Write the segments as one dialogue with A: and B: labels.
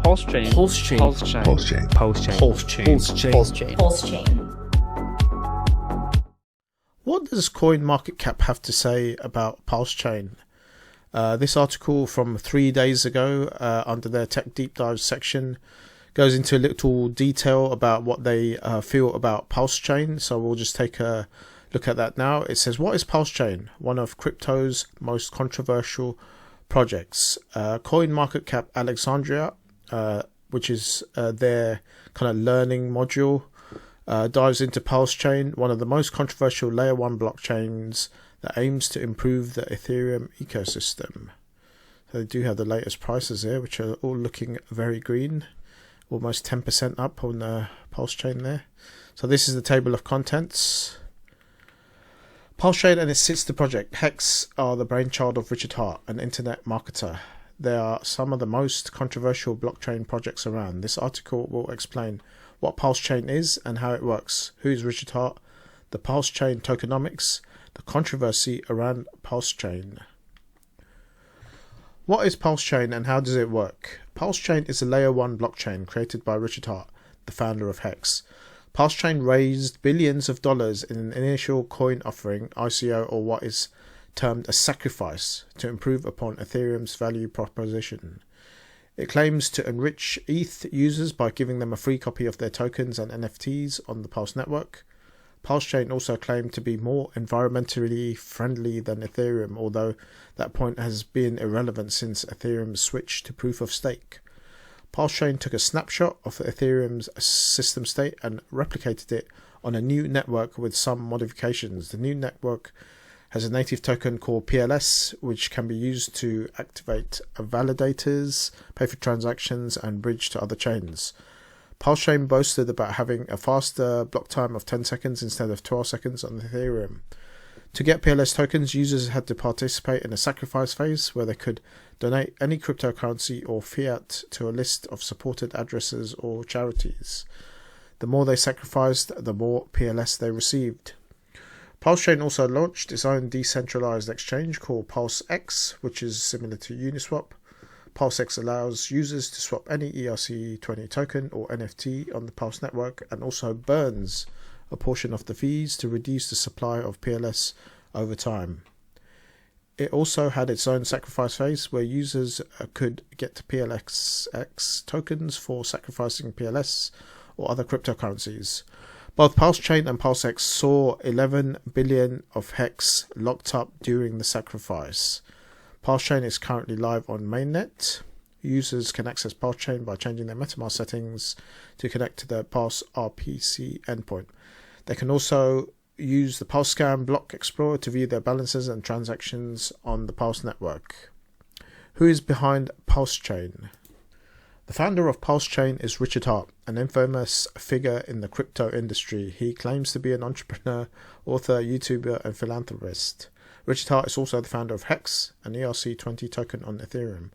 A: Pulsechain.
B: Pulsechain.
A: Pulsechain.
C: Pulsechain.
A: Pulsechain.
B: Pulsechain.
A: Pulsechain.
D: Pulsechain.
B: What does CoinMarketCap have to say about Pulsechain? This article from 3 days ago under their Tech Deep Dive section goes into a little detail about what they feel about Pulsechain. So we'll just take a look at that now. It says, what is Pulsechain? One of crypto's most controversial projects. CoinMarketCap Alexandria, which is their kind of learning module, dives into Pulsechain, one of the most controversial layer 1 blockchains that aims to improve the Ethereum ecosystem. So they do have the latest prices here, which are all looking very green, almost 10% up on the Pulsechain there. So this is the table of contents. Pulsechain and its sister project, Hex, are the brainchild of Richard Hart, an internet marketer. They are some of the most controversial blockchain projects around. This article will explain what Pulsechain is and how it works, who is Richard Hart, the Pulsechain tokenomics, the controversy around Pulsechain. What is Pulsechain and how does it work? Pulsechain is a layer 1 blockchain created by Richard Hart, the founder of Hex. Pulsechain raised billions of dollars in an initial coin offering, ICO, or what is termed a sacrifice, to improve upon Ethereum's value proposition. It claims to enrich ETH users by giving them a free copy of their tokens and NFTs on the Pulse network. Pulsechain also claimed to be more environmentally friendly than Ethereum, although that point has been irrelevant since Ethereum's switch to proof of stake. Pulsechain took a snapshot of Ethereum's system state and replicated it on a new network with some modifications. The new network has a native token called PLS, which can be used to activate validators, pay for transactions, and bridge to other chains. Pulsechain boasted about having a faster block time of 10 seconds instead of 12 seconds on Ethereum. To get PLS tokens, users had to participate in a sacrifice phase where they could donate any cryptocurrency or fiat to a list of supported addresses or charities. The more they sacrificed, the more PLS they received. Pulsechain also launched its own decentralized exchange called PulseX, which is similar to Uniswap. PulseX allows users to swap any ERC20 token or NFT on the Pulse network and also burns a portion of the fees to reduce the supply of PLS over time. It also had its own sacrifice phase where users could get PLX tokens for sacrificing PLS or other cryptocurrencies. Both Pulsechain and PulseX saw 11 billion of HEX locked up during the sacrifice. Pulsechain is currently live on mainnet. Users can access Pulsechain by changing their MetaMask settings to connect to the Pulse RPC endpoint. They can also use the PulseScan block explorer to view their balances and transactions on the Pulse network. Who is behind Pulsechain? The founder of Pulsechain is Richard Hart, an infamous figure in the crypto industry. He claims to be an entrepreneur, author, YouTuber, and philanthropist. Richard Hart is also the founder of Hex, an ERC20 token on Ethereum.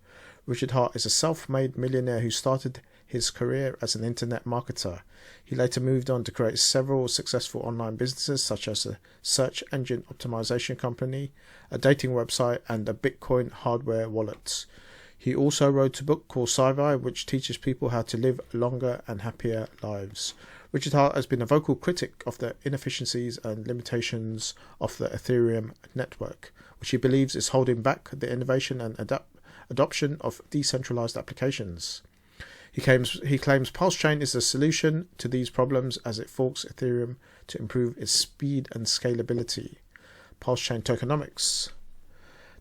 B: Richard Hart is a self-made millionaire who started his career as an internet marketer. He later moved on to create several successful online businesses such as a search engine optimization company, a dating website, and a Bitcoin hardware wallet. He also wrote a book called Sci-Fi, which teaches people how to live longer and happier lives. Richard Hart has been a vocal critic of the inefficiencies and limitations of the Ethereum network, which he believes is holding back the innovation and adoption of decentralized applications. He claims Pulsechain is the solution to these problems as it forks Ethereum to improve its speed and scalability. Pulsechain tokenomics.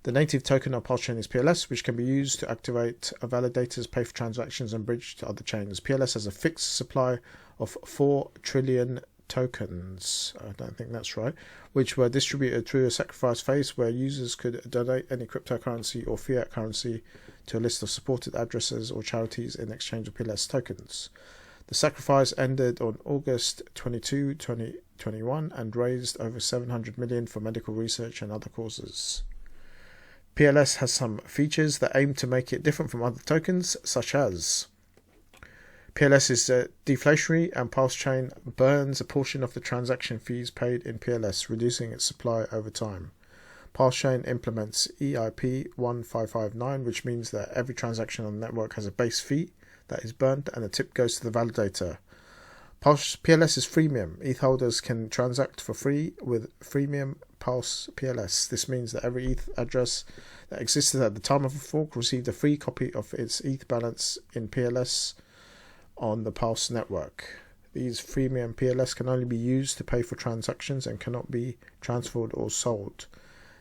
B: The native token of Pulsechain is PLS, which can be used to activate validators, pay for transactions, and bridge to other chains. PLS has a fixed supply of 4 trillion tokens, I don't think that's right, which were distributed through a sacrifice phase where users could donate any cryptocurrency or fiat currency to a list of supported addresses or charities in exchange of PLS tokens. The sacrifice ended on August 22, 2021 and raised over 700 million for medical research and other causes. PLS has some features that aim to make it different from other tokens, such as PLS is deflationary and Pulsechain burns a portion of the transaction fees paid in PLS, reducing its supply over time. Pulsechain implements EIP 1559, which means that every transaction on the network has a base fee that is burned, and the tip goes to the validator. PLS is freemium. ETH holders can transact for free with freemium Pulse PLS. This means that every ETH address that existed at the time of a fork received a free copy of its ETH balance in PLS on the Pulse network. These freemium PLS can only be used to pay for transactions and cannot be transferred or sold.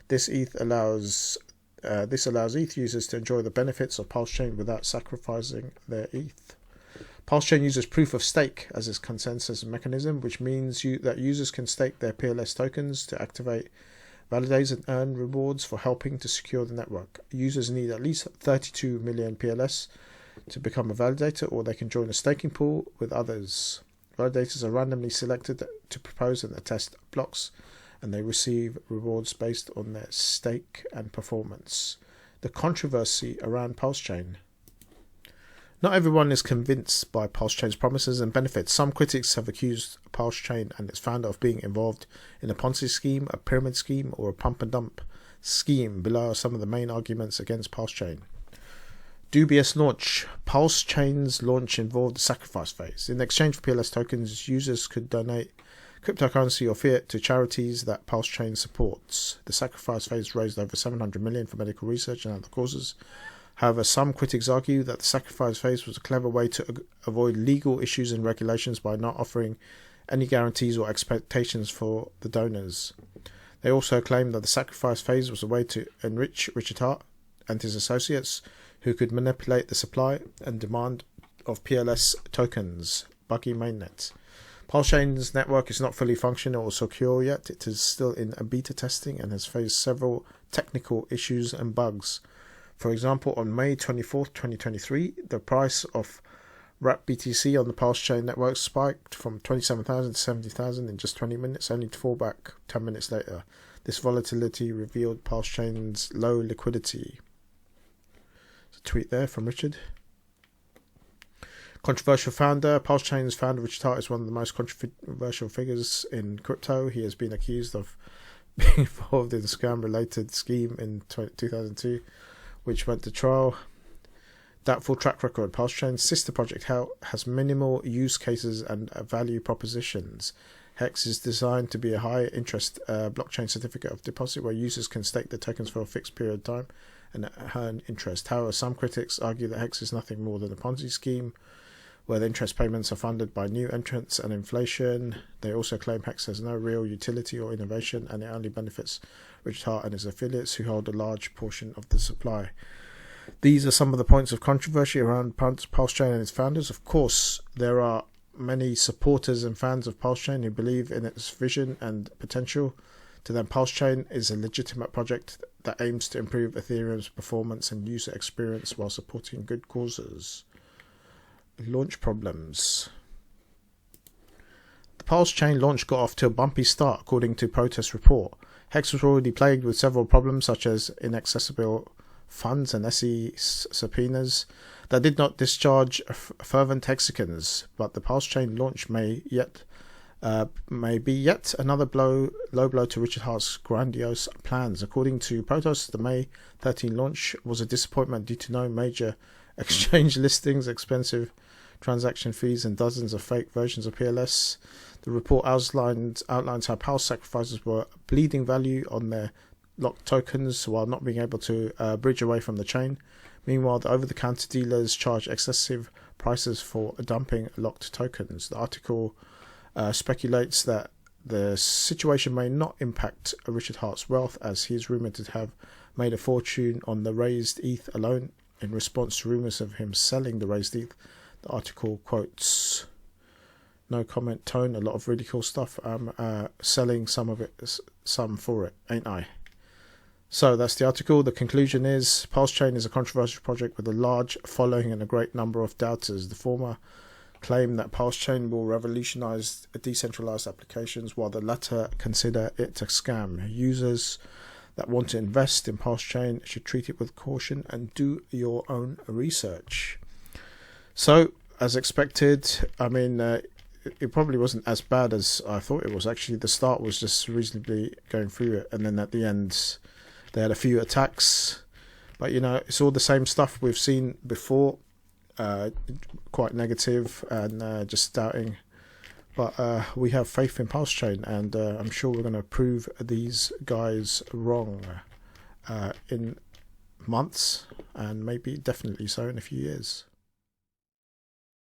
B: This allows ETH users to enjoy the benefits of Pulsechain without sacrificing their ETH. Pulsechain uses proof of stake as its consensus mechanism, which means that users can stake their PLS tokens to activate validators and earn rewards for helping to secure the network. Users need at least 32 million PLS to become a validator, or they can join a staking pool with others. Validators are randomly selected to propose and attest blocks, and they receive rewards based on their stake and performance. The controversy around Pulsechain. Not everyone is convinced by Pulsechain's promises and benefits. Some critics have accused Pulsechain and its founder of being involved in a Ponzi scheme, a pyramid scheme, or a pump and dump scheme. Below are some of the main arguments against Pulsechain. Dubious launch. Pulsechain's launch involved the sacrifice phase. In exchange for PLS tokens, users could donate cryptocurrency or fiat to charities that Pulsechain supports. The sacrifice phase raised over $700 million for medical research and other causes. However, some critics argue that the sacrifice phase was a clever way to avoid legal issues and regulations by not offering any guarantees or expectations for the donors. They also claim that the sacrifice phase was a way to enrich Richard Heart and his associates, who could manipulate the supply and demand of PLS tokens. Buggy mainnet. Pulsechain's network is not fully functional or secure yet. It is still in a beta testing and has faced several technical issues and bugs. For example, on May 24, 2023, the price of wrap BTC on the Pulsechain network spiked from 27,000 to 70,000 in just 20 minutes, only to fall back 10 minutes later. This volatility revealed Pulsechain's low liquidity. There's a tweet there from Richard. Controversial founder. Pulsechain's founder Richard Heart is one of the most controversial figures in crypto. He has been accused of being involved in a scam-related scheme in 2002, which went to trial. Doubtful track record. Pulsechain's sister project has minimal use cases and value propositions. HEX is designed to be a high-interest blockchain certificate of deposit where users can stake their tokens for a fixed period of time and earn interest. However, some critics argue that HEX is nothing more than a Ponzi scheme, where the interest payments are funded by new entrants and inflation. They also claim HEX has no real utility or innovation, and it only benefits Richard Heart and his affiliates, who hold a large portion of the supply. These are some of the points of controversy around Pulsechain and its founders. Of course, there are many supporters and fans of Pulsechain who believe in its vision and potential. To them, Pulsechain is a legitimate project that aims to improve Ethereum's performance and user experience while supporting good causes. Launch problems. The Pulsechain launch got off to a bumpy start, according to Protest report. HEX was already plagued with several problems, such as inaccessible funds and SE subpoenas that did not discharge fervent Hexicans. But the Pulsechain launch may be yet another low blow to Richard Heart's grandiose plans. According to Protest, the May 13 launch was a disappointment due to no major exchange listings, expensive transaction fees, and dozens of fake versions of PLS. The report outlines how Pulse sacrifices were bleeding value on their locked tokens while not being able to bridge away from the chain. Meanwhile, the over-the-counter dealers charge excessive prices for dumping locked tokens. The article speculates that the situation may not impact Richard Heart's wealth, as he is rumoured to have made a fortune on the raised ETH alone. In response to rumours of him selling the raised ETH, the article quotes, "No comment tone, a lot of really cool stuff. I'm selling some for it, ain't I?" So that's the article. The conclusion is Pulsechain is a controversial project with a large following and a great number of doubters. The former claim that Pulsechain will revolutionise decentralised applications, while the latter consider it a scam. Users that want to invest in Pulsechain should treat it with caution and do your own research. So, as expected, I mean, it probably wasn't as bad as I thought it was. Actually, the start was just reasonably going through it, and then at the end, they had a few attacks. But, you know, it's all the same stuff we've seen before. quite negative and just doubting. But we have faith in Pulsechain, and I'm sure we're going to prove these guys wrong in months, and maybe definitely so in a few years.